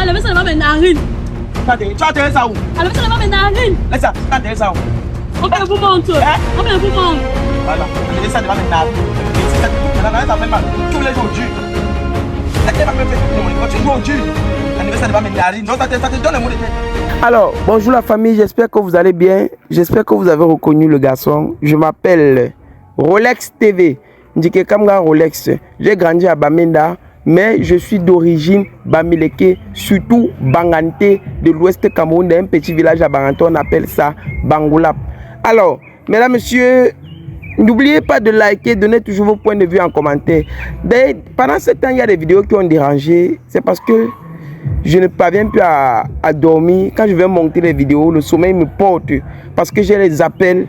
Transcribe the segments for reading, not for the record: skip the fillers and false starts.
enlever ça devant mes narines. Tu as enterré ça où? Enlever ça devant mes narines. Laisse ça, tu as enterré ça où? On vous montre. On vous montre. Voilà, enlever ça devant mes narines. Ça fait mal. Tous les jours, Dieu. Tu joues au Dieu. Enlever ça devant mes narines. Donc ça te donne un mot de tête. Alors, bonjour la famille, j'espère que vous allez bien. J'espère que vous avez reconnu le garçon. Je m'appelle Rolex TV. Ndike Kamga Rolex. J'ai grandi à Bamenda, mais je suis d'origine Bamileke, surtout Bangante, de l'ouest Cameroun, d'un petit village à Bangante, on appelle ça Bangoulap. Alors, mesdames, messieurs, n'oubliez pas de liker, donnez toujours vos points de vue en commentaire. Pendant ce temps, il y a des vidéos qui ont dérangé. C'est parce que je ne parviens plus à dormir. Quand je vais monter les vidéos, le sommeil me porte. Parce que j'ai les appels,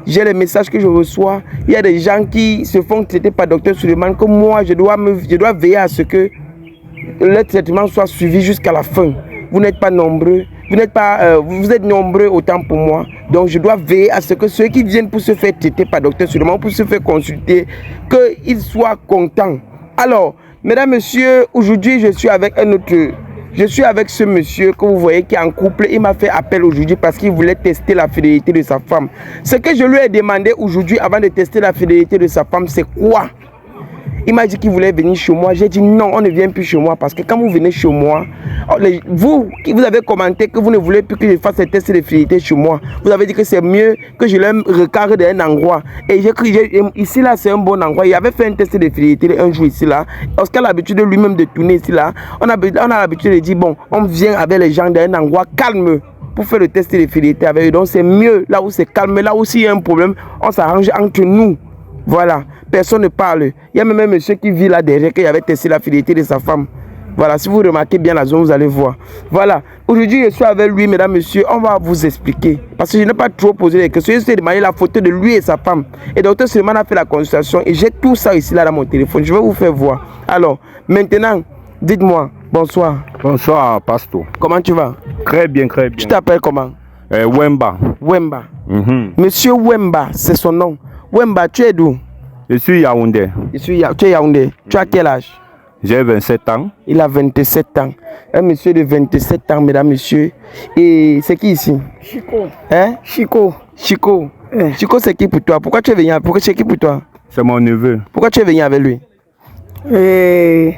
j'ai les messages que je reçois. Il y a des gens qui se font traiter par Dr Suleiman. Comme moi, je dois veiller à ce que le traitement soit suivi jusqu'à la fin. Vous n'êtes pas nombreux. Vous êtes nombreux autant pour moi. Donc je dois veiller à ce que ceux qui viennent pour se faire traiter par Dr Suleiman, pour se faire consulter, qu'ils soient contents. Alors, mesdames, messieurs, aujourd'hui je suis avec ce monsieur que vous voyez qui est en couple. Il m'a fait appel aujourd'hui parce qu'il voulait tester la fidélité de sa femme. Ce que je lui ai demandé aujourd'hui avant de tester la fidélité de sa femme, c'est quoi? Il m'a dit qu'il voulait venir chez moi. J'ai dit non, on ne vient plus chez moi parce que quand vous venez chez moi, vous avez commenté que vous ne voulez plus que je fasse ces tests de fidélité chez moi. Vous avez dit que c'est mieux que je le recarre d'un endroit. Et j'ai cru, ici là c'est un bon endroit. Il avait fait un test de fidélité un jour ici là. Oscar a l'habitude de lui-même de tourner ici là. On a l'habitude de dire bon, on vient avec les gens d'un endroit calme pour faire le test de fidélité avec eux. Donc c'est mieux là où c'est calme. Là où s'il y a un problème, on s'arrange entre nous. Voilà, personne ne parle. Il y a même un monsieur qui vit là derrière qui avait testé la fidélité de sa femme. Voilà, si vous remarquez bien la zone, vous allez voir. Voilà, aujourd'hui je suis avec lui, mesdames, messieurs. On va vous expliquer. Parce que je n'ai pas trop posé les questions. Je lui ai demandé la photo de lui et sa femme. Et Dr Suleiman a fait la consultation. Et j'ai tout ça ici là dans mon téléphone. Je vais vous faire voir. Alors, maintenant, dites-moi, bonsoir. Bonsoir, Pastor. Comment tu vas? Très bien, très bien. Tu t'appelles comment? Wemba. Wemba. Monsieur Wemba, c'est son nom. Wemba, tu es d'où? Je suis Yaoundé. Tu es Yaoundé. Tu as quel âge? J'ai 27 ans. Il a 27 ans. Un monsieur de 27 ans, mesdames, messieurs. Et c'est qui ici? Chico. Hein? Chico. Chico. Chico, c'est qui pour toi? Pourquoi tu es venu? C'est qui pour toi? C'est mon neveu. Pourquoi tu es venu avec lui? Il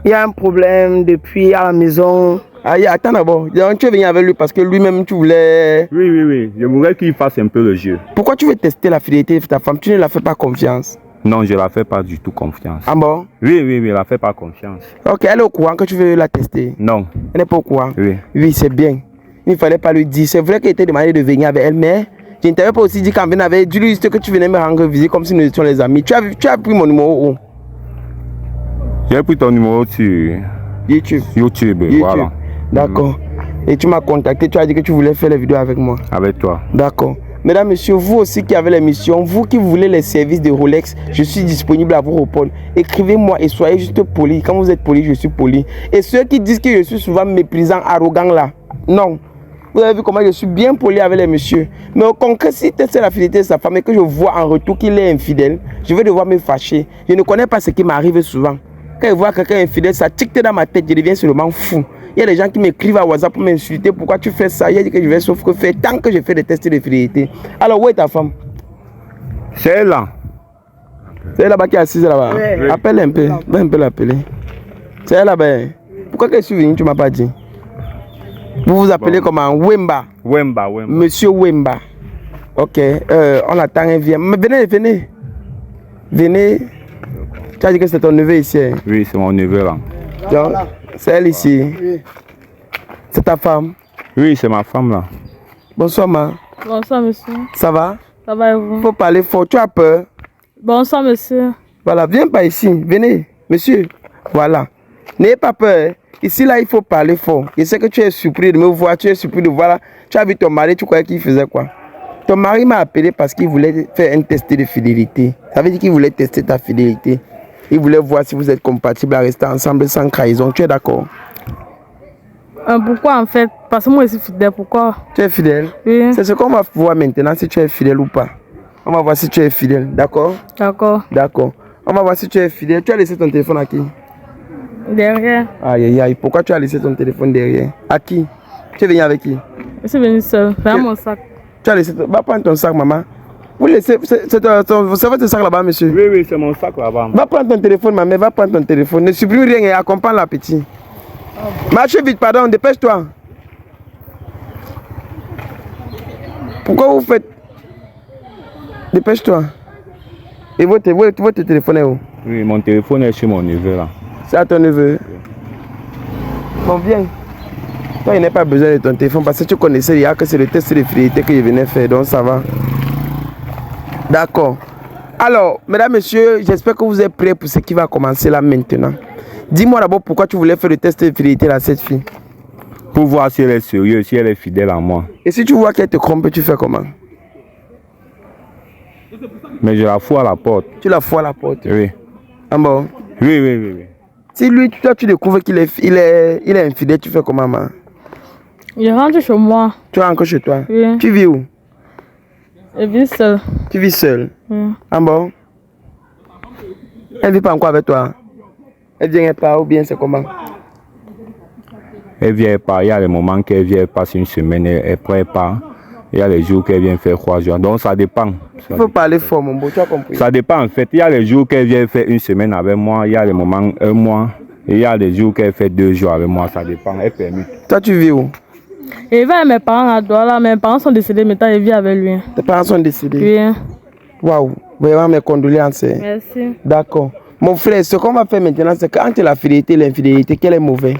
y a un problème depuis à la maison. Ah, attends d'abord. Tu es venu avec lui parce que lui-même, tu voulais... Oui. Je voudrais qu'il fasse un peu le jeu. Pourquoi tu veux tester la fidélité de ta femme? Tu ne la fais pas confiance? Non, je ne la fais pas du tout confiance. Ah bon? Oui, je ne la fais pas confiance. Ok, elle est au courant que tu veux la tester? Non. Elle n'est pas au courant? Oui. Oui, c'est bien. Il ne fallait pas lui dire. C'est vrai qu'elle était demandé de venir avec elle, mais je ne t'avais pas aussi dit qu'en venant avec elle, dis-lui juste que tu venais me rendre visite comme si nous étions les amis. Tu as pris mon numéro où? J'ai pris ton numéro sur YouTube. Voilà. D'accord. Et tu m'as contacté, tu as dit que tu voulais faire les vidéos avec moi. Avec toi. D'accord. Mesdames, messieurs, vous aussi qui avez l'émission, vous qui voulez les services de Rolex, je suis disponible à vous répondre. Écrivez-moi et soyez juste poli. Quand vous êtes poli, je suis poli. Et ceux qui disent que je suis souvent méprisant, arrogant là, non. Vous avez vu comment je suis bien poli avec les messieurs. Mais au concret, si c'est la fidélité de sa femme et que je vois en retour qu'il est infidèle, je vais devoir me fâcher. Je ne connais pas ce qui m'arrive souvent. Quand je vois quelqu'un infidèle, ça tique dans ma tête, je deviens seulement fou. Il y a des gens qui m'écrivent à WhatsApp pour m'insulter. Pourquoi tu fais ça? Il a dit que je vais sauf que faire tant que je fais des tests de fidélité. Alors, où est ta femme? C'est elle là. C'est elle là-bas qui est assise là-bas. Oui. Appelle un peu. Va un peu l'appeler. C'est elle là-bas. Pourquoi que je suis venu? Tu ne m'as pas dit. Vous vous appelez comment? Wemba. Wemba. Monsieur Wemba. Ok. On attend un vient. Mais venez. Tu as dit que c'est ton neveu ici. Hein? Oui, c'est mon neveu là. Donc, c'est elle ici. Oui. C'est ta femme? Oui, c'est ma femme là. Bonsoir, ma. Bonsoir, monsieur. Ça va? Ça va et vous? Faut parler fort. Tu as peur? Bonsoir, monsieur. Voilà, viens pas ici. Venez, monsieur. Voilà. N'ayez pas peur. Ici, là, il faut parler fort. Je sais que tu es surpris de me voir. Tu es surpris de voir. Tu as vu ton mari, tu croyais qu'il faisait quoi? Ton mari m'a appelé parce qu'il voulait faire un test de fidélité. Ça veut dire qu'il voulait tester ta fidélité. Il voulait voir si vous êtes compatibles à rester ensemble sans trahison. Tu es d'accord? Pourquoi en fait? Parce que moi je suis fidèle, pourquoi? Tu es fidèle? Oui. C'est ce qu'on va voir maintenant, si tu es fidèle ou pas. On va voir si tu es fidèle, d'accord? D'accord. D'accord. On va voir si tu es fidèle. Tu as laissé ton téléphone à qui? Derrière. Aïe, aïe, aïe. Pourquoi tu as laissé ton téléphone derrière? À qui? Tu es venu avec qui? Je suis venue seule. Vers mon sac. Tu as laissé. Va prendre ton sac, maman. Vous laissez. C'est votre sac là-bas, monsieur? Oui, oui, c'est mon sac là-bas. Va prendre ton téléphone, maman. Va prendre ton téléphone. Ne supprime rien et accompagne la petite. Marchez vite, pardon. Dépêche-toi. Pourquoi vous faites? Dépêche-toi. Et votre téléphone est où? Oui, mon téléphone est chez mon neveu là. C'est à ton neveu. Bon, viens. Toi, il n'a pas besoin de ton téléphone parce que tu connaissais hier que c'est le test de fidélité que je venais faire, donc ça va. D'accord. Alors, mesdames, messieurs, j'espère que vous êtes prêts pour ce qui va commencer là maintenant. Dis-moi d'abord pourquoi tu voulais faire le test de fidélité à cette fille. Pour voir si elle est sérieuse, si elle est fidèle à moi. Et si tu vois qu'elle te trompe, tu fais comment? Mais je la fous à la porte. Tu la fous à la porte. Oui. Ah bon? Oui, oui, oui, oui. Si lui, toi, tu découvres qu'il est infidèle, tu fais comment, maman? Je rentre chez moi. Tu rentres chez toi? Oui. Tu vis où? Je vis seule. Tu vis seule? Oui. Ah bon? Elle vit pas encore avec toi? Elle vient pas ou bien c'est comment? Elle vient pas. Il y a les moments qu'elle vient passer une semaine, elle prend pas. Il y a les jours qu'elle vient faire 3 jours. Donc ça dépend. Il faut parler fort, mon beau, tu as compris? Ça dépend en fait. Il y a les jours qu'elle vient faire une semaine avec moi. Il y a les moments 1 mois. Et il y a les jours qu'elle fait 2 jours avec moi. Ça dépend. Elle permet. Toi, tu vis où? Et il va avec mes parents à Douala. Mes parents sont décédés, maintenant je vis avec lui. Tes parents sont décédés? Oui. Waouh, vraiment mes condoléances. Merci. D'accord. Mon frère, ce qu'on va faire maintenant, c'est qu'entre la fidélité et l'infidélité, quel est mauvais?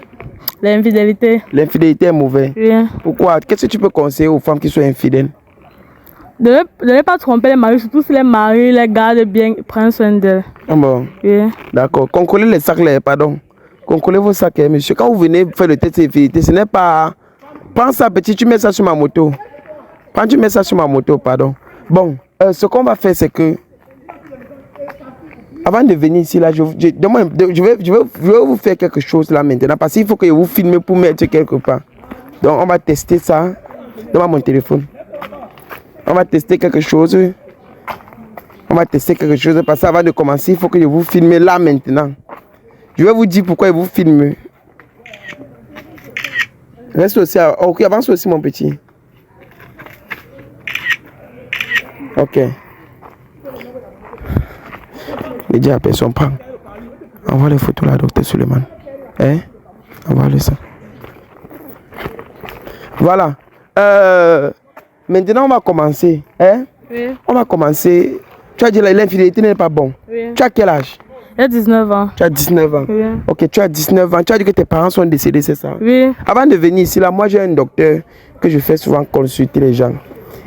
L'infidélité. L'infidélité est mauvais. Oui. Pourquoi? Qu'est-ce que tu peux conseiller aux femmes qui sont infidèles? De ne pas tromper les maris, surtout si les maris les gardent bien, prennent soin d'eux. Ah bon? Oui. D'accord. Contrôlez les sacs là, pardon. Contrôlez vos sacs, monsieur. Quand vous venez faire le test d'infidélité, ce n'est pas... Prends ça, petit, tu mets ça sur ma moto. Tu mets ça sur ma moto, pardon. Bon, ce qu'on va faire, c'est que... Avant de venir ici, là, je vais vous faire quelque chose là maintenant. Parce qu'il faut que vous filmez pour mettre quelque part. Donc, on va tester ça. Donne-moi mon téléphone. On va tester quelque chose. Parce que avant de commencer, il faut que je vous filme là maintenant. Je vais vous dire pourquoi je vous filme. Reste aussi. Ok, avance aussi, mon petit. Ok. Les dieux appellent son prend. Envoie les photos là, docteur Suleiman. Hein? Envoie-le ça. Voilà. Maintenant, on va commencer. Hein? Oui. On va commencer. Tu as dit que l'infidélité n'est pas bon. Oui. Tu as quel âge? J'ai 19 ans. Tu as 19 ans. Oui. Ok, tu as 19 ans. Tu as dit que tes parents sont décédés, c'est ça? Oui. Avant de venir ici, là, moi j'ai un docteur que je fais souvent consulter les gens.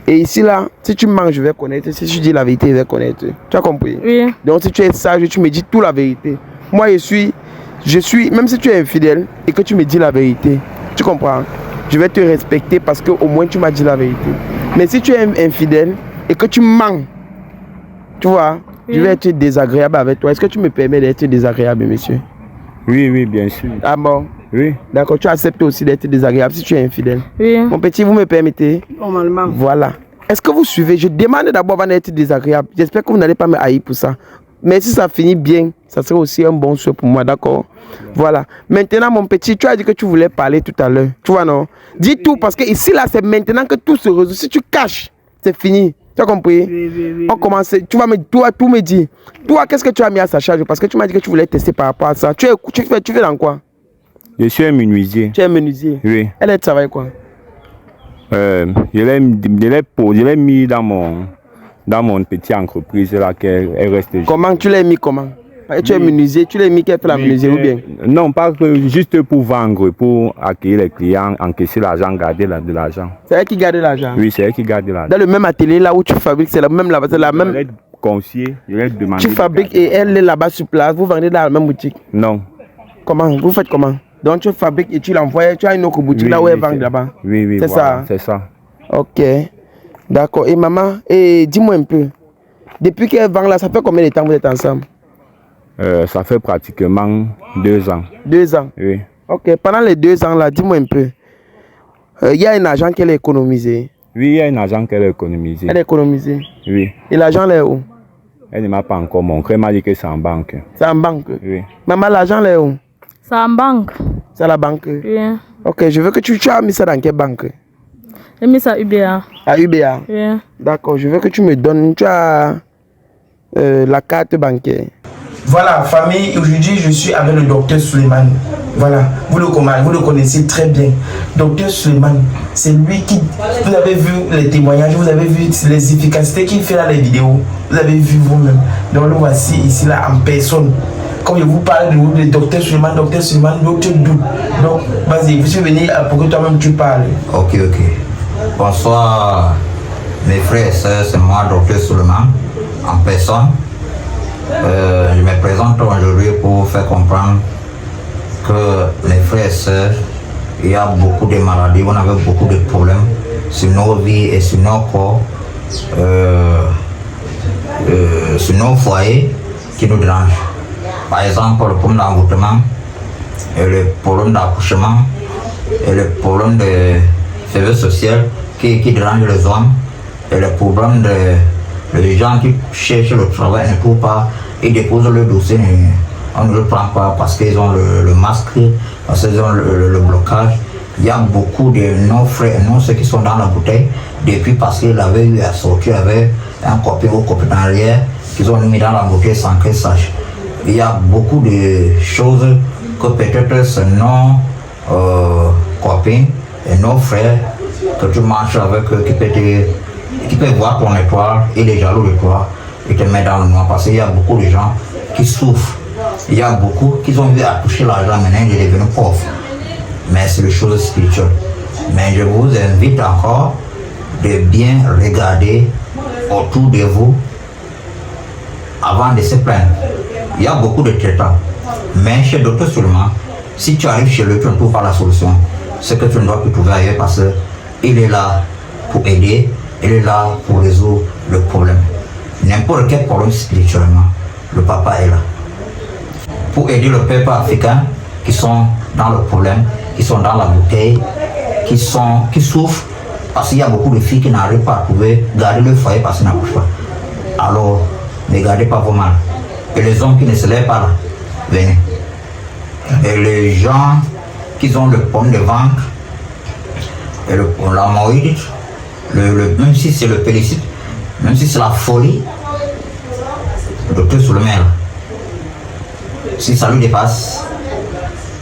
Et ici, là, si tu manges, je vais connaître. Si tu dis la vérité, je vais connaître. Tu as compris? Oui. Donc, si tu es sage, tu me dis toute la vérité. Moi, je suis, même si tu es infidèle et que tu me dis la vérité, tu comprends? Je vais te respecter parce que au moins tu m'as dit la vérité. Mais si tu es infidèle et que tu mens, tu vois, oui. Je vais être désagréable avec toi. Est-ce que tu me permets d'être désagréable, monsieur? Oui, oui, bien sûr. Ah bon? Oui. D'accord, tu acceptes aussi d'être désagréable si tu es infidèle. Oui. Mon petit, vous me permettez? Normalement. Voilà. Est-ce que vous suivez? Je demande d'abord avant d'être désagréable. J'espère que vous n'allez pas me haïr pour ça. Mais si ça finit bien, ça serait aussi un bon souhait pour moi, d'accord? Voilà. Maintenant, mon petit, tu as dit que tu voulais parler tout à l'heure. Tu vois, non? Dis tout, parce que ici, là, c'est maintenant que tout se résout. Si tu caches, c'est fini. Tu as compris? Oui. On commence. Tu vas me tout me dire. Toi, qu'est-ce que tu as mis à sa charge? Parce que tu m'as dit que tu voulais tester par rapport à ça. Tu fais dans quoi? Je suis un menuisier. Tu es menuisier? Oui. Elle travaille quoi? Je l'ai mis dans mon petite entreprise là qu'elle reste. Comment tu l'as mis comment? Tu es menuisier, tu l'as mis qu'elle fait la menuisier ou bien? Non, pas que juste pour vendre, pour accueillir les clients, encaisser l'argent, garder de l'argent. C'est elle qui garde l'argent? Oui, c'est elle qui garde l'argent. Dans le même atelier là où tu fabriques, c'est la même là-bas, c'est la même. Je l'ai confié, je l'ai demandé. Tu fabriques et elle est là-bas sur place, vous vendez dans la même boutique? Non. Comment? Vous faites comment? Donc tu fabriques et tu l'envoies, tu as une autre boutique là où elle vend là-bas? Oui, c'est voilà, ça? C'est ça. Ok. D'accord. Et maman, dis-moi un peu. Depuis qu'elle vend là, ça fait combien de temps vous êtes ensemble? Ça fait pratiquement 2 ans. 2 ans? Oui. Ok. Pendant les 2 ans là, dis-moi un peu. Il y a un argent qu'elle a économisé? Oui, il y a un argent qu'elle a économisé. Elle a économisé? Oui. Et l'argent là est où? Elle ne m'a pas encore montré, elle m'a dit que c'est en banque. C'est en banque? Oui. Maman, l'argent là est où? C'est en banque. C'est à la banque. Oui. Ok, je veux que tu as mis ça dans quelle banque? J'ai mis ça à UBA. À UBA. Oui. D'accord, je veux que tu me donnes, tu as la carte bancaire. Voilà, famille, aujourd'hui je suis avec le docteur Suleiman. Voilà, vous le connaissez très bien. Docteur Suleiman, c'est lui qui, vous avez vu les témoignages, vous avez vu les efficacités qu'il fait dans les vidéos, vous avez vu vous-même. Donc le voici ici là en personne. Comme je vous parle de docteur Suleiman, docteur doute. Donc vas-y, je suis venu pour que toi-même tu parles. Ok. Bonsoir mes frères et sœurs, c'est moi, docteur Suleiman, en personne. Je me présente aujourd'hui pour faire comprendre que mes frères et sœurs, il y a beaucoup de maladies, on avait beaucoup de problèmes sur nos vies et sur nos corps, sur nos foyers qui nous dérangent. Par exemple, le problème d'engoutement, le problème d'accouchement et le problème de faiblesse sociale qui dérange les hommes et le problème de gens qui cherchent le travail ne trouvent pas, ils déposent le dossier, on ne le prend pas parce qu'ils ont le masque, parce qu'ils ont le blocage. Il y a beaucoup de nos frères et nos soeurs qui sont dans la bouteille depuis parce qu'ils avaient eu à sortir avec un copain ou copain derrière qu'ils ont mis dans la bouteille sans qu'ils sachent. Il y a beaucoup de choses que peut-être c'est nos copains et nos frères que tu marches avec eux qui peut voir ton étoile et les jaloux de toi et te mettre dans le noir parce qu'il y a beaucoup de gens qui souffrent. Il y a beaucoup qui ont vu à toucher l'argent, maintenant ils sont devenus pauvres. Mais c'est des choses spirituelles. Mais je vous invite encore de bien regarder autour de vous avant de se plaindre. Il y a beaucoup de traitants. Mais chez Docteur Suleiman, si tu arrives chez lui, tu ne trouves pas la solution. C'est que tu ne dois plus trouver ailleurs parce qu'il est là pour aider, il est là pour résoudre le problème. N'importe quel problème spirituellement, le papa est là. Pour aider le peuple africain qui sont dans le problème, qui sont dans la bouteille, qui souffrent, parce qu'il y a beaucoup de filles qui n'arrivent pas à trouver, garder le foyer parce qu'ils n'accouchent pas. Alors, ne gardez pas vos mal. Et les hommes qui ne se lèvent pas là, venez. Et les gens qui ont le pomme de ventre, et l'hémorroïde, même si c'est le pélicite, même si c'est la folie, le docteur Suleiman, si ça lui dépasse,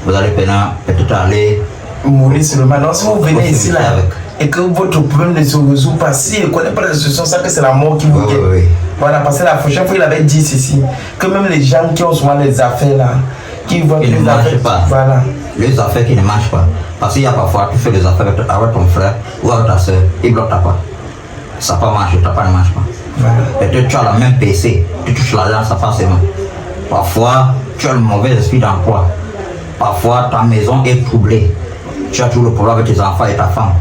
vous allez peut-être aller mourir sur le maintenant. Si vous venez ici là et que votre problème ne se résout pas, si il ne connaît pas la solution, ça que c'est la mort qui vous guette. Oui. Voilà, parce que la prochaine fois il avait dit ceci, que même les gens qui ont souvent les affaires là, qui voient ne marchent pas. Voilà. Les affaires qui ne marchent pas. Parce qu'il y a parfois, tu fais des affaires avec ton frère ou avec ta soeur, il bloque ta part. Ça n'a pas marché, ta part ne marche pas. Voilà. Peut-être tu as la même PC, tu touches l'argent, ça passe seulement. Parfois, tu as le mauvais esprit d'emploi. Parfois, ta maison est troublée. Tu as toujours le problème avec tes enfants et ta femme.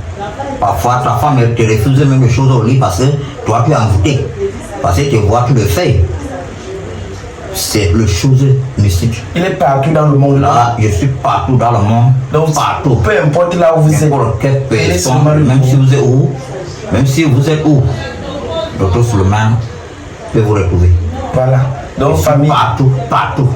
Parfois, ta femme te refuse même les choses au lit parce que tu as pu envoûter. Parce que tu vois, tu le fais. C'est le chose mystique. Il est partout dans le monde. Là, je suis partout dans le monde. Donc, partout. Peu importe là où vous êtes. N'importe quelle personne, même si vous êtes où, Docteur Suleiman peut vous retrouver. Voilà. Donc, famille. Partout.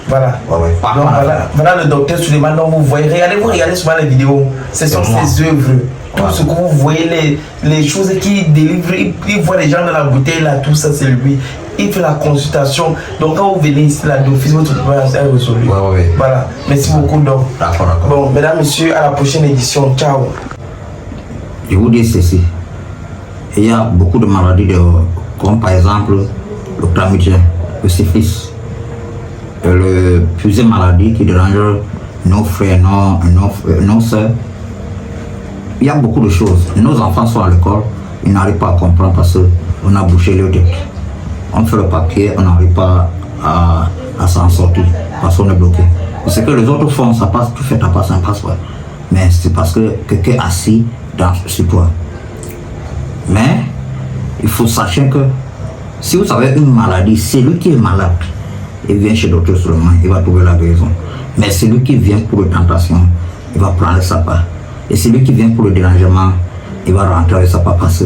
Voilà. Ouais, Donc, voilà le docteur Suleiman dont vous voyez. Regardez souvent les vidéos. Ce sont ses œuvres. Tout ce que vous voyez, les choses qu'il délivre, il voit les gens dans la bouteille là, tout ça c'est lui. Il fait la consultation. Donc quand vous venez ici là, d'office, votre problème est résolu. Ouais. Voilà. Merci beaucoup donc. D'accord. Bon, mesdames, messieurs, à la prochaine édition. Ciao. Je vous dis ceci. Il y a beaucoup de maladies, comme par exemple le chlamydien, le syphilis, le plusieurs maladies qui dérangent nos frères, nos soeurs. Il y a beaucoup de choses. Nos enfants sont à l'école, ils n'arrivent pas à comprendre parce qu'on a bouché leur tête. On fait le papier, on n'arrive pas à s'en sortir parce qu'on est bloqué. Ce que les autres font, ça passe, tu fais ta part, ça ne passe pas. Mais c'est parce que quelqu'un est assis sur toi. Mais il faut sachez que si vous avez une maladie, c'est lui qui est malade. Il vient chez Docteur Suleiman, il va trouver la guérison. Mais celui qui vient pour la tentation, il va prendre sa part. Et celui qui vient pour le dérangement, il va rentrer avec sa part parce que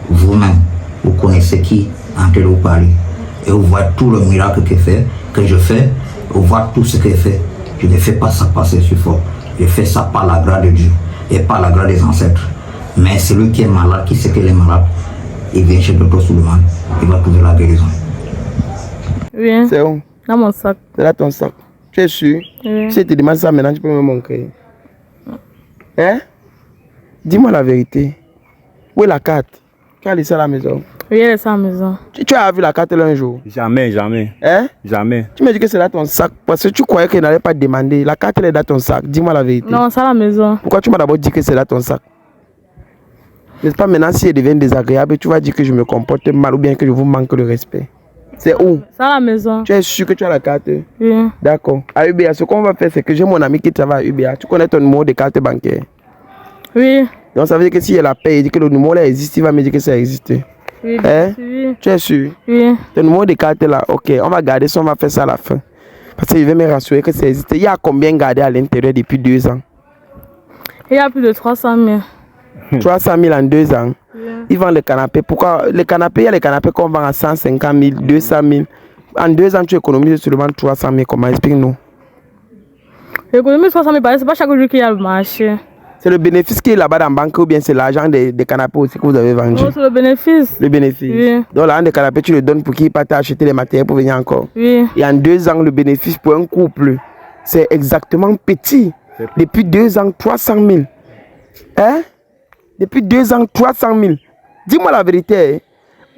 vous-même, vous connaissez qui en train de vous parler. Et vous voyez tout le miracle que je fais, vous voyez tout ce qu'il fait. Je ne fais pas ça parce que je suis fort. Je fais ça par la grâce de Dieu et par la grâce des ancêtres. Mais celui qui est malade, qui sait qu'il est malade, il vient chez Dr Suleiman, il va trouver la guérison. Oui. C'est où? Dans mon sac. C'est là ton sac. Tu es sûr? Oui. Si je te demande ça maintenant, tu peux me montrer. Hein? Dis-moi la vérité. Où est la carte? Tu as laissé à la maison? Oui, elle est à la maison. Tu as vu la carte là un jour? Jamais, jamais. Hein? Jamais. Tu me dis que c'est là ton sac parce que tu croyais qu'elle n'allait pas te demander. La carte elle est dans ton sac. Dis-moi la vérité. Non, c'est à la maison. Pourquoi tu m'as d'abord dit que c'est là ton sac? N'est-ce pas maintenant si elle devient désagréable, tu vas dire que je me comporte mal ou bien que je vous manque de respect? C'est où? C'est à la maison. Tu es sûr que tu as la carte? Oui. D'accord. À UBA, ce qu'on va faire, c'est que j'ai mon ami qui travaille à UBA. Tu connais ton numéro de carte bancaire? Oui. Donc ça veut dire que si elle a payé, il dit que le numéro là existe, il va me dire que ça existe. Oui. Hein? Oui. Tu es sûr? Oui. Ton numéro de carte là, ok, on va garder ça, on va faire ça à la fin. Parce que je vais me rassurer que ça existe. Il y a combien gardé à l'intérieur depuis 2 ans? Il y a plus de 300 000. 300 000 en 2 ans. Oui. Ils vendent les canapés. Pourquoi? Les canapés, il y a les canapés qu'on vend à 150 000, 200 000. En 2 ans, tu économises seulement 300 000. Comment? Explique-nous. L'économie 300 000, c'est pas chaque jour qu'il y a le marché. C'est le bénéfice qui est là-bas dans la banque ou bien c'est l'argent des canapés aussi que vous avez vendu? Non, c'est le bénéfice. Le bénéfice. Oui. Donc l'argent des canapés, tu le donnes pour qu'ils partent acheter les matériels pour venir encore. Oui. Et en 2 ans, le bénéfice pour un couple, c'est exactement petit. Depuis 2 ans, 300 000. Hein? Depuis 2 ans, 300 000. Dis-moi la vérité.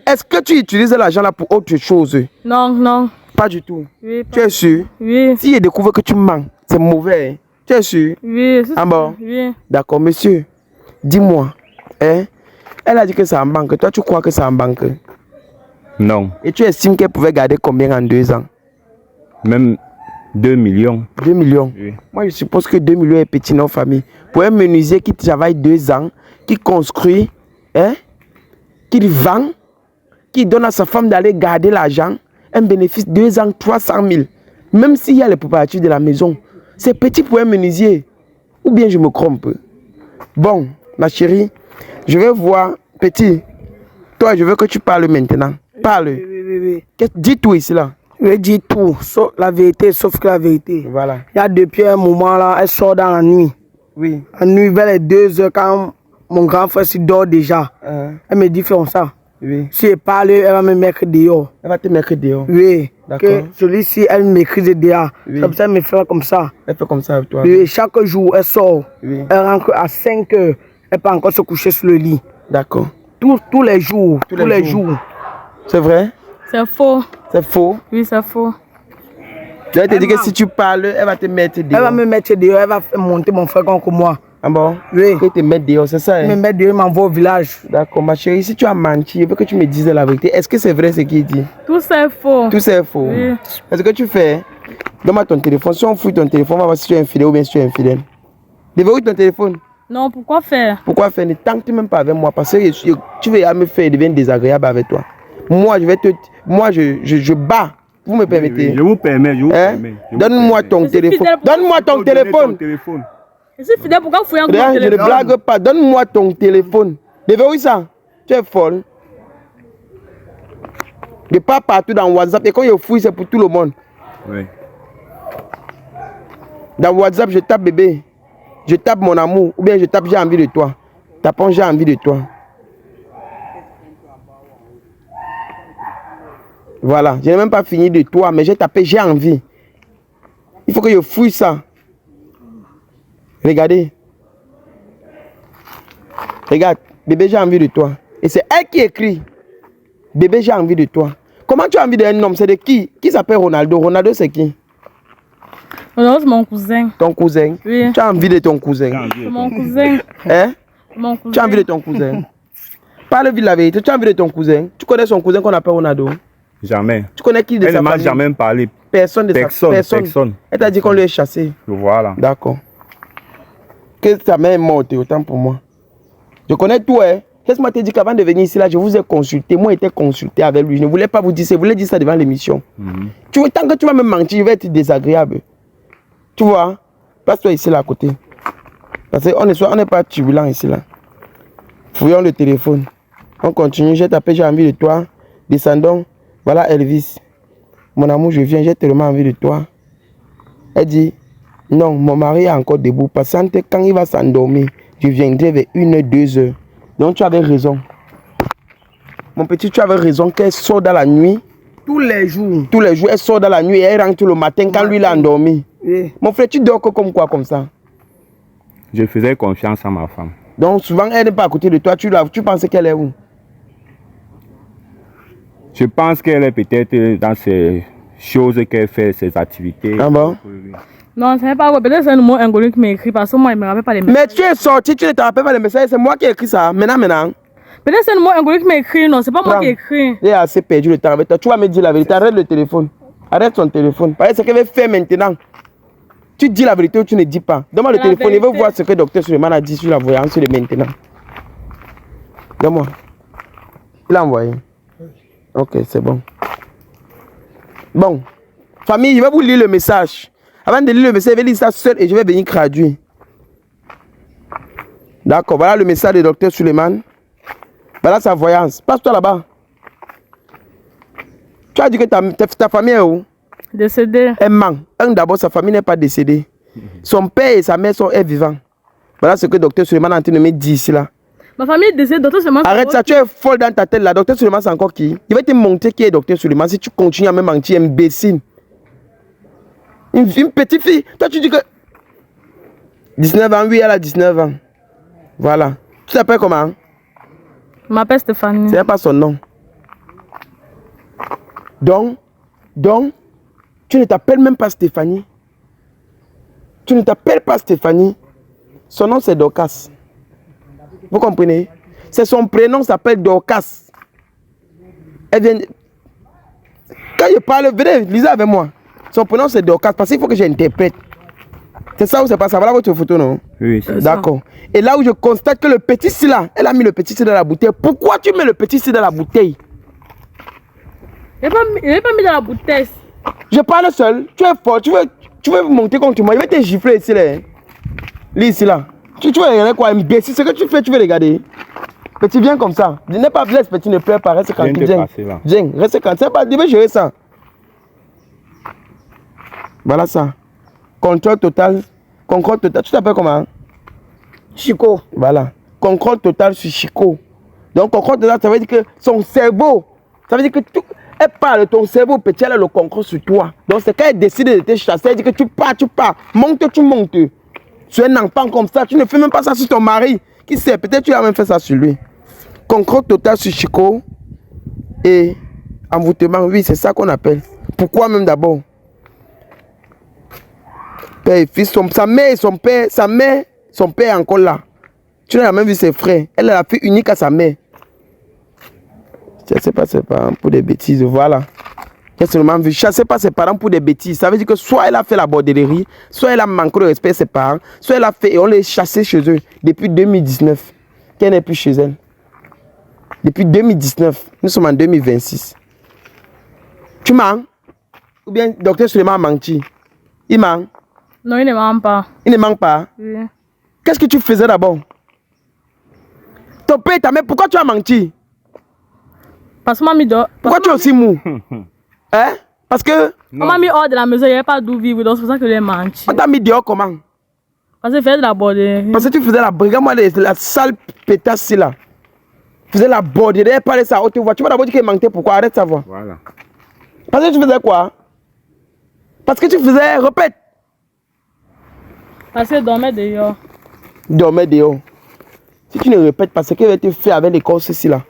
Est-ce que tu utilises l'argent là pour autre chose? Non, non. Pas du tout. Oui. Tu es sûr? Oui. Si je découvre que tu mens, c'est mauvais. Hein? Tu es sûr? Oui. Ah bon? Oui. D'accord, monsieur. Dis-moi. Hein? Elle a dit que c'est en banque. Toi, tu crois que c'est en banque? Non. Et tu estimes qu'elle pouvait garder combien en 2 ans? Même 2 millions. 2 millions. Oui. Moi, je suppose que 2 millions est petit dans la famille. Pour un menuisier qui travaille 2 ans, qui construit, hein, qui vend, qui donne à sa femme d'aller garder l'argent, un bénéfice 2 ans, 300 000. Même s'il y a les préparatifs de la maison, c'est petit pour un menuisier. Ou bien je me trompe. Bon, ma chérie, je vais voir, petit. Toi, je veux que tu parles maintenant. Parle. Oui. Dis tout ici là. Je vais dire tout, sauf la vérité, sauf que la vérité. Voilà. Il y a depuis un moment là, elle sort dans la nuit. Oui. La nuit, vers les 2 heures, quand mon grand frère s'y dort déjà, elle me dit fais ça. Oui. Si elle parle, elle va me mettre dehors. Elle va te mettre dehors. Oui. D'accord. Que celui-ci, elle m'écrit dehors. Oui. Comme ça, elle me fait comme ça. Elle fait comme ça avec toi. Oui, chaque jour, elle sort. Oui. Elle rentre à 5 heures. Elle peut encore se coucher sur le lit. D'accord. Tous les jours. Tous Tous les les jours. C'est vrai? C'est faux. C'est faux. Oui, c'est faux. Je vais te dire que si tu parles, elle va te mettre dehors. Elle va me mettre dehors. Elle va monter mon frère comme moi. Ah bon? Oui. Elle te mettre dehors, c'est ça? Elle me Hein? met dehors, elle m'envoie au village. D'accord, ma chérie, si tu as menti, je veux que tu me dises la vérité. Est-ce que c'est vrai ce qu'il dit? Tout c'est faux. Tout c'est faux. Oui. Est-ce que tu fais? Donne-moi ton téléphone. Si on fouille ton téléphone, on va voir si tu es infidèle ou bien si tu es infidèle. Déverrouille ton téléphone. Non, pourquoi faire? Pourquoi faire? Ne tente même pas avec moi parce que tu vas me faire devenir désagréable avec toi. Moi, je bats. Vous me permettez? Oui, je vous permets, je vous Hein? permets. Donne-moi ton téléphone. Donne-moi ton téléphone. Je suis fidèle, pourquoi fouiller encore Regarde, mon je ne téléphone? blague pas. Donne-moi ton téléphone. Déverrouille ça. Tu es folle. De pas partout dans WhatsApp. Et quand je fouille, c'est pour tout le monde. Oui. Dans WhatsApp, je tape bébé. Je tape mon amour. Ou bien je tape j'ai envie de toi. Tapons j'ai envie de toi. Voilà. Je n'ai même pas fini de toi, mais j'ai tapé j'ai envie. Il faut que je fouille ça. Regardez. Regarde. Bébé, j'ai envie de toi. Et c'est elle qui écrit. Bébé, j'ai envie de toi. Comment tu as envie d'un homme? C'est de qui? Qui s'appelle Ronaldo? Ronaldo, c'est qui? Non, c'est mon cousin. Ton cousin? Oui. Tu as envie de ton cousin? C'est mon cousin. Hein? Mon cousin. Tu as envie de ton cousin? Parle vite la vérité. Tu as envie de ton cousin? Tu connais son cousin qu'on appelle Ronaldo? Jamais. Tu connais qui de Elle sa ne m'a famille? jamais parlé. Personne de Personne, sa personne. Elle t'a dit qu'on lui est chassé. Voilà. D'accord. Que ta mère est morte, autant pour moi. Je connais tout, hein. Laisse-moi te dire qu'avant de venir ici, là, je vous ai consulté. Moi, j'étais consulté avec lui. Je ne voulais pas vous dire ça. Je voulais dire ça devant l'émission. Tu vois, tant que tu vas me mentir, je vais être désagréable. Tu vois? Place-toi ici, là, à côté. Parce qu'on n'est pas turbulent ici, là. Fouillons le téléphone. On continue. J'ai tapé, j'ai envie de toi. Descendons. Voilà Elvis. Mon amour, je viens, j'ai tellement envie de toi. Elle dit, Non, mon mari est encore debout. Patiente, quand il va s'endormir, je viendrai vers 1h, 2h. Donc tu avais raison. Mon petit, tu avais raison qu'elle sort dans la nuit. Tous les jours. Tous les jours, elle sort dans la nuit et elle rentre le matin quand lui il a endormi. Oui. Mon frère, tu dors comme quoi comme ça? Je faisais confiance à ma femme. Donc souvent, elle n'est pas à côté de toi. Tu pensais qu'elle est où? Je pense qu'elle est peut-être dans ces choses qu'elle fait, ses activités. Ah bon? Non, ce n'est pas vrai. Peut-être c'est un mot inconnu qui m'a écrit parce que moi, il ne me rappelle pas les messages. Mais tu es sorti, tu ne te rappelles pas les messages. C'est moi qui ai écrit ça. Maintenant. Peut-être c'est un mot inconnu qui m'a écrit. Non, c'est pas moi qui ai écrit. J'ai assez perdu le temps avec toi. Tu vas me dire la vérité. Arrête le téléphone. Arrête son téléphone. Parce que ce qu'elle veut faire maintenant. Tu dis la vérité ou tu ne dis pas. Donne-moi le La téléphone. Il veut vérité. voir ce que Dr Suleiman a dit sur la voyance de maintenant. Donne-moi. Il a envoyé. Ok, c'est bon. Bon. Famille, je vais vous lire le message. Avant de lire le message, je vais lire ça seul et je vais venir traduire. D'accord, voilà le message de Dr Suleiman. Voilà sa voyance. Passe-toi là-bas. Tu as dit que ta famille est où? Décédé. Elle ment. D'abord, sa famille n'est pas décédée. Son père et sa mère sont vivants. Voilà ce que Dr Suleiman est en train de me dire ici là. Ma famille est décédée, docteur Suleiman. Arrête ça, tu es folle dans ta tête là. Dr Suleiman, c'est encore qui? Je vais te montrer qui est Dr Suleiman si tu continues à me mentir, imbécile. Une petite fille. Toi, tu dis que. 19 ans, oui, elle a 19 ans. Voilà. Tu t'appelles comment? Je m'appelle Stéphanie. Ce n'est pas son nom. Donc, tu ne t'appelles même pas Stéphanie. Tu ne t'appelles pas Stéphanie. Son nom, c'est Dorcas. Vous comprenez? C'est son prénom, s'appelle Dorcas. Elle vient. Quand je parle, venez, lisez avec moi. Son prénom, c'est Dorcas parce qu'il faut que j'interprète. C'est ça ou c'est pas ça? Voilà votre photo, non? Oui, c'est ça. D'accord. Et là où je constate que le petit C là, elle a mis le petit C dans la bouteille. Pourquoi tu mets le petit C dans la bouteille? Il n'est pas mis dans la bouteille. Je parle seul. Tu es fort. Tu veux monter contre moi. Je vais te gifler ici là. Lis ici là. Tu veux regarder quoi? Imbécile. Ce que tu fais, tu veux regarder. Petit, viens comme ça. Je n'ai pas blessé, petit, ne pleure pas. Reste tranquille. Viens, reste tranquille. C'est pas, je vais gérer ça. Voilà ça. Contrôle total. Contrôle total. Tu t'appelles comment? Chico. Voilà. Contrôle total sur Chico. Donc, contrôle total, ça veut dire que son cerveau, ça veut dire que elle parle, ton cerveau, petit, elle a le contrôle sur toi. Donc, c'est quand elle décide de te chasser, elle dit que tu pars. Monte, tu montes. Tu es un enfant comme ça, tu ne fais même pas ça sur ton mari. Qui sait, peut-être tu as même fait ça sur lui. Contrôle total sur Chico et envoûtement, oui, c'est ça qu'on appelle. Pourquoi même d'abord? Père et fils, sa mère et son père, son père est encore là. Tu n'as même vu ses frères. Elle est la fille unique à sa mère. Je ne sais pas ses parents pour des bêtises, voilà. J'ai seulement vu chasser pas ses parents pour des bêtises. Ça veut dire que soit elle a fait la bordellerie, soit elle a manqué de respect à ses parents, soit elle a fait et on l'a chassé chez eux depuis 2019. Qu'elle n'est plus chez elle. Depuis 2019, nous sommes en 2026. Tu mens? Ou bien Dr Suleiman a menti? Il ment? Non, il ne ment pas. Il ne ment pas? Oui. Qu'est-ce que tu faisais d'abord? Ton père et ta mère, pourquoi tu as menti? Parce que mamie dort. Pourquoi tu es aussi mou? Hein? Parce que On m'a mis hors de la maison, il n'y avait pas d'où vivre, donc c'est pour ça que j'ai menti. on t'a mis dehors comment? Parce que je faisais de la borderie. Parce que tu faisais la brigade, moi, la sale pétasse là. Tu faisais la borderie, elle parlait ça à haute voix. Tu m'as d'abord dit qu'elle mentait, pourquoi? Arrête sa voix. Voilà. Parce que tu faisais quoi? Parce que tu faisais, répète. Parce que je dormais dehors. Dormais dehors. Si tu ne répètes pas, ce qu'il va te faire avec l'école, ceci là.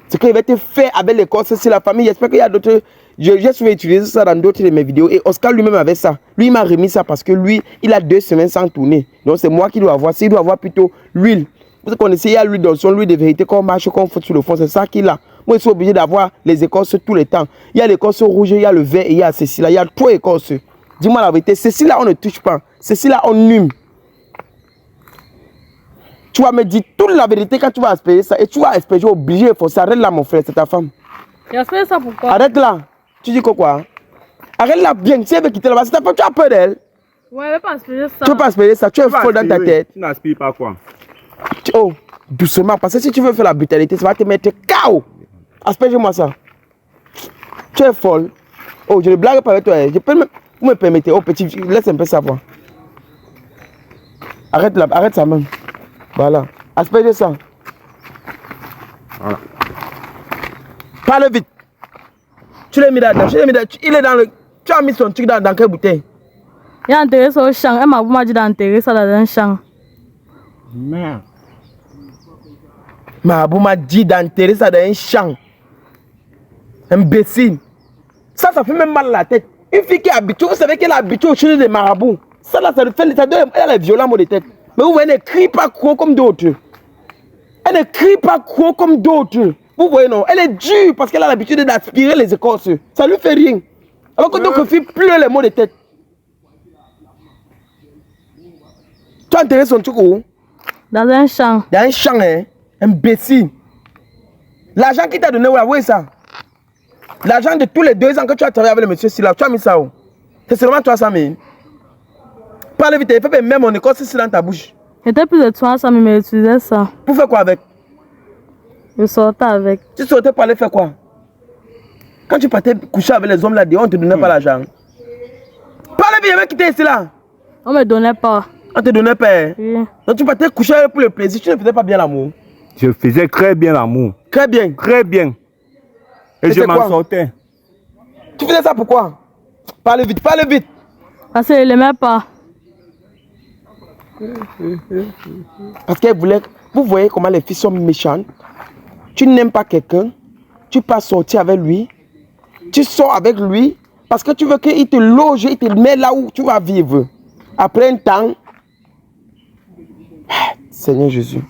Ce qu'il va te faire avec l'école, ceci la famille. J'espère qu'il y a d'autres. J'ai souvent utilisé ça dans d'autres de mes vidéos. Et Oscar lui-même avait ça. Lui, il m'a remis ça parce que lui, il a 2 semaines sans tourner. Donc c'est moi qui dois avoir. S'il doit avoir plutôt l'huile. Vous connaissez, il y a l'huile dans son l'huile de vérité qu'on marche, qu'on fout sur le fond. C'est ça qu'il a. Moi, je suis obligé d'avoir les écorces tous les temps. Il y a l'écorce rouge, il y a le vert et il y a ceci là. Il y a 3 écorces. Dis-moi la vérité. Ceci là, on ne touche pas. Ceci là, on hume. Tu vas me dire toute la vérité quand tu vas asperger ça. Et tu vas asperger obligé. Il faut s'arrêter là, mon frère. C'est ta femme. Et asperger ça pourquoi? Arrête là. Tu dis quoi? Arrête là bien. Si elle veut quitter là-bas, c'est ta femme. Tu as peur d'elle. Ouais, je vais pas asperger ça. Tu ne veux pas asperger ça. Tu es folle dans ta tête. Tu n'aspires pas quoi? Oh, doucement. Parce que si tu veux faire la brutalité, ça va te mettre KO. Asperge-moi ça. Tu es folle. Oh, je ne blague pas avec toi. Je peux vous me permettez. Oh, petit, laisse un peu savoir. Arrête sa main. Voilà. Asperge ça. Voilà. Parle vite. Tu l'as mis là-dedans. Il est dans le... Tu as mis son truc dans quelle bouteille? Il a enterré ça au champ. Elle m'a dit d'enterrer ça dans un champ. Merde. Mabou m'a dit d'enterrer ça dans un champ. Imbécile. Ça fait même mal à la tête. Une fille qui est habituée, vous savez qu'elle est habituée au chez des marabouts. Ça là, ça lui fait... Elle est violente de tête. Mais vous voyez, elle ne crie pas gros comme d'autres. Elle ne crie pas gros comme d'autres. Vous voyez, non? Elle est dure parce qu'elle a l'habitude d'aspirer les écorces. Ça lui fait rien. Alors que d'autres filles pleurent les maux de tête. Tu as enterré son truc où? Dans un champ. Dans un champ, hein? Imbécile. L'argent qu'il t'a donné, où est ça? L'argent de tous les 2 ans que tu as travaillé avec le monsieur Silla, tu as mis ça où? C'est seulement 300 000. Parle vite, il fait même mon école, c'est dans ta bouche. C'était plus de 300 000, mais j'utilisais ça. Pour faire quoi avec? Je sortais avec. Tu sortais pour aller faire quoi? Quand tu partais coucher avec les hommes là, on ne te donnait pas l'argent. Parle bien, il va quitter ici là. On me donnait pas. On te donnait pas. Oui. Donc tu partais coucher pour le plaisir, tu ne faisais pas bien l'amour. Je faisais très bien l'amour. Très bien. Très bien. Et je m'en sortais. Tu faisais ça pourquoi? Parle vite, parle vite. Parce qu'il ne l'aimait pas. Parce qu'elle voulait... Vous voyez comment les filles sont méchantes. Tu n'aimes pas quelqu'un, tu peux sortir avec lui. Tu sors avec lui parce que tu veux qu'il te loge, il te met là où tu vas vivre. Après un temps, Seigneur Jésus,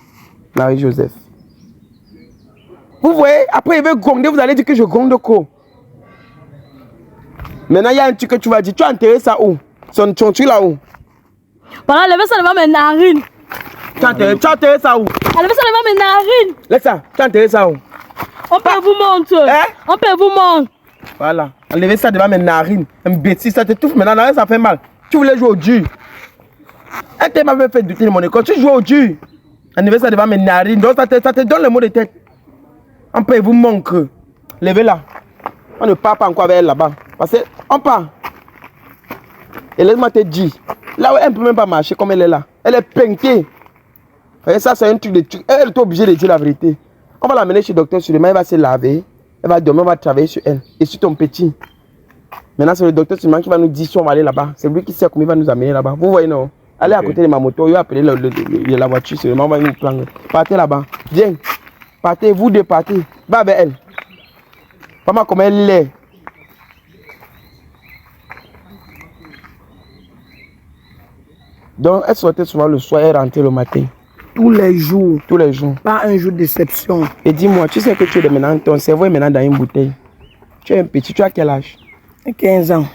Marie-Joseph. Vous voyez, après il veut gronder, vous allez dire que je gronde quoi? Maintenant, il y a un truc que tu vas dire. Tu as enterré ça où? Son truc là où? Voilà, levez ça devant mes narines. Tu as enterré ça où? Levez ça devant mes narines. Laisse ça, tu as enterré ça où? On peut vous montrer. Hein? On peut vous montrer. Voilà, enlevez ça devant mes narines. Un bêtise, ça t'étouffe maintenant, ça fait mal. Tu voulais jouer au dur. Elle t'a même fait douter de mon école. Tu joues au dur. Enlevez ça devant mes narines. Donc ça te donne le mot de tête. On peut vous manquer. Levez-la. On ne part pas encore avec elle là-bas. Parce qu'on part. Et laisse-moi te dire. Là où elle ne peut même pas marcher comme elle est là. Elle est peintée. Et ça, c'est un truc de truc. Elle est obligée de dire la vérité. On va l'amener chez le docteur Suleiman. Elle va se laver. Elle va dormir. On va travailler sur elle. Et sur ton petit. Maintenant, c'est le docteur Suleiman qui va nous dire si on va aller là-bas. C'est lui qui sait comment il va nous amener là-bas. Vous voyez, non? Allez à côté de ma moto. Il va appeler la voiture. Suleiman va nous prendre. Partez là-bas. Viens. Partez. Vous deux partez. Va avec elle. Maman, comment elle est. Donc, elle sortait souvent le soir et rentrait le matin. Tous les jours. Tous les jours. Pas un jour d'exception. Et dis-moi, tu sais que tu es maintenant, ton cerveau est maintenant dans une bouteille. Tu es un petit, tu as quel âge? 15 ans.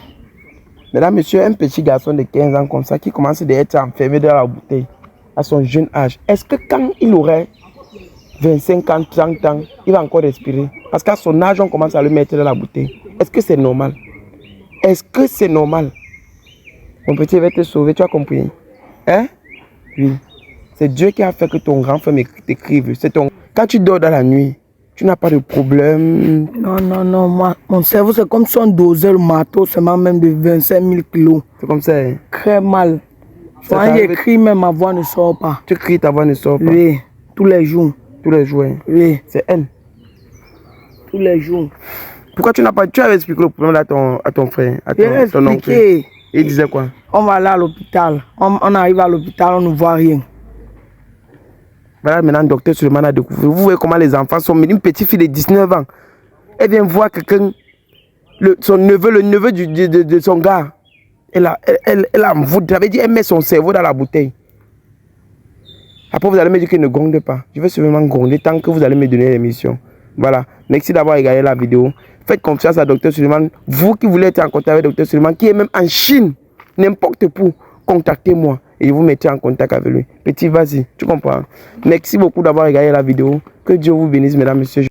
Mesdames, messieurs, un petit garçon de 15 ans comme ça qui commence à être enfermé dans la bouteille à son jeune âge. Est-ce que quand il aurait 25 ans, 30 ans, il va encore respirer? Parce qu'à son âge, on commence à le mettre dans la bouteille. Est-ce que c'est normal? Est-ce que c'est normal? Mon petit va te sauver, tu as compris? Hein? Oui. C'est Dieu qui a fait que ton grand frère t'écrive. Quand tu dors dans la nuit, tu n'as pas de problème. Non, mon cerveau c'est comme si on dosait le marteau seulement même de 25 000 kilos. C'est comme ça. Hein? Très mal. Quand j'écris, même ma voix ne sort pas. Tu cries, ta voix ne sort pas. Oui, tous les jours. Tous les jours. Hein? Oui. C'est elle. Tous les jours. Pourquoi tu n'as pas... Tu avais expliqué le problème à ton frère, à ton oncle. Il disait quoi? On va là à l'hôpital. On arrive à l'hôpital, on ne voit rien. Voilà, maintenant, le docteur Suleiman a découvert. Vous voyez comment les enfants sont. Une petite fille de 19 ans. Elle vient voir quelqu'un, son neveu, le neveu de son gars. Elle envoûte. J'avais dit, elle met son cerveau dans la bouteille. Après, vous allez me dire qu'elle ne gronde pas. Je vais seulement gronder tant que vous allez me donner l'émission. Voilà. Merci d'avoir regardé la vidéo. Faites confiance à Dr Suleiman. Vous qui voulez être en contact avec Dr Suleiman, qui est même en Chine, n'importe où, contactez-moi et je vous mettrai en contact avec lui. Petit, vas-y, tu comprends. Merci beaucoup d'avoir regardé la vidéo. Que Dieu vous bénisse, mesdames, messieurs.